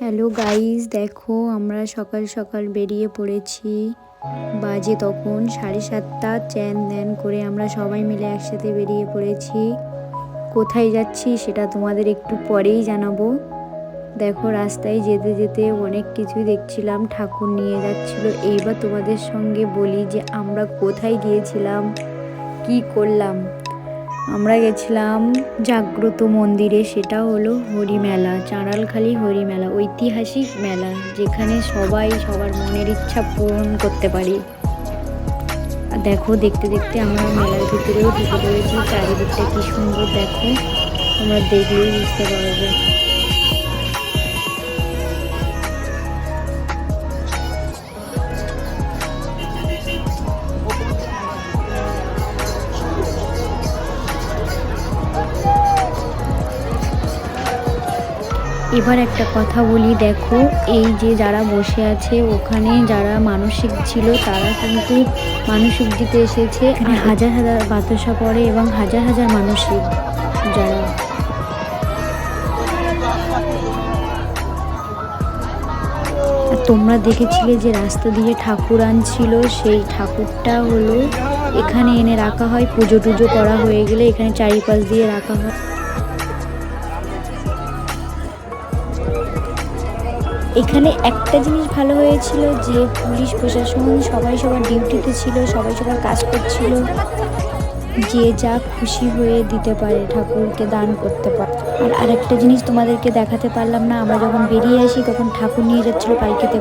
Hello guys, দেখো আমরা সকাল সকাল বেরিয়ে পড়েছি। বাজে তখন 7:30। চ্যান ধ্যান করে আমরা সবাই মিলে একসাথে বেরিয়ে পড়েছি। কোথায় যাচ্ছি সেটা তোমাদের একটু পরেই জানাবো। দেখো রাস্তায় যেতে যেতে অনেক কিছুই দেখছিলাম, ঠাকুর নিয়ে যাচ্ছিল। এইবার তোমাদের সঙ্গে বলি যে আমরা কোথায় গিয়েছিলাম, কি করলাম। আমরা গেছিলাম জাগ্রত মন্দিরে, সেটা হলো হরিমেলা, চাঁড়ালখালি হরিমেলা, ঐতিহাসিক মেলা যেখানে সবাই সবার মনের ইচ্ছা পূরণ করতে পারি। আর দেখো দেখতে দেখতে আমরা মেলার ভিতরেও ঢুকে পড়েছি। চারিদিকটা কি সুন্দর দেখো, তোমরা দেখলেই বুঝতে পারবে। এবার একটা কথা বলি, দেখো এই যে যারা বসে আছে ওখানে যারা মানসিক ছিল তারা কিন্তু মানসিক দিতে এসেছে। আর হাজার হাজার বাতাসা পড়ে এবং হাজার হাজার মানসিক যারা। আর তোমরা দেখেছিলে যে রাস্তা দিয়ে ঠাকুর আনছিল, সেই ঠাকুরটা হলো এখানে এনে রাখা হয়। পুজো টুজো করা হয়ে গেলে এখানে চারিপাশ দিয়ে রাখা হয়। এখানে একটা জিনিস ভালো হয়েছিল যে পুলিশ প্রশাসন সবাই সবার ডিউটিতে ছিল, সবাই সবার কাজ করছিল। যে যা খুশি হয়ে দিতে পারে, ঠাকুরকে দান করতে পারে। আর আরেকটা জিনিস তোমাদেরকে দেখাতে পারলাম না, আমরা যখন বেরিয়ে আসি তখন ঠাকুর নিয়ে যাচ্ছিল পালকিতে।